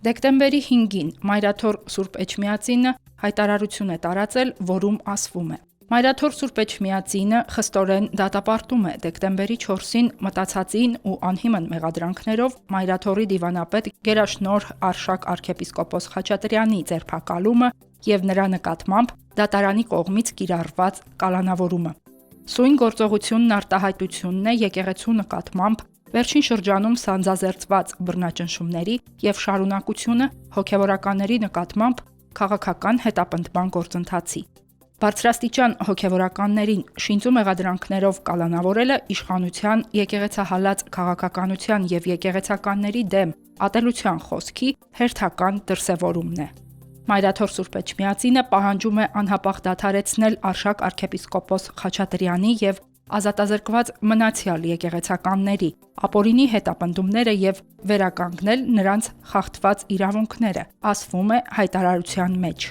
Դեկտեմբերի 5-ին Մայրաթոր Սուրբ Էջմիածինը հայտարարություն է տարածել, որում ասվում է. Մայրաթոր Սուրբ Էջմիածինը խստորեն դատապարտում է դեկտեմբերի 4-ին մտածածին ու անհիմն մեղադրանքներով Մայրաթորի դիվանապետ գերաշնորհ Արշակ arczepiskopos Խաչատրյանի ձերբակալումը եւ նրա նկատմամբ դատարանի կողմից կիրառված կալանավորումը։ Սույն գործողությունն արտահայտությունն է եկեղեցու նկատմամբ վերջին շրջանում սանձազերծված բռնաճնշումների եւ շարունակությունը հոգեվորականների նկատմամբ քաղաքական հետապնդման գործընթացի։ Բարձրաստիճան հոգեվորականներին շինծու մեղադրանքներով կալանավորելը իշխանության, եկեղեցահալած քաղաքականության եւ եկեղեցականների դեմ ատելության խոսքի հերթական դրսևորումն է։ Մայրաթոր Սուրբ Էջմիածինը պահանջում է անհապաղ դադարեցնել Արշակ arczepiskopos Խաչատրյանի եւ ազատազրկված մնացյալ եկեղեցականների ապօրինի հետապնդումները եւ վերականգնել նրանց խախտված իրավունքները, ասվում է հայտարարության մեջ։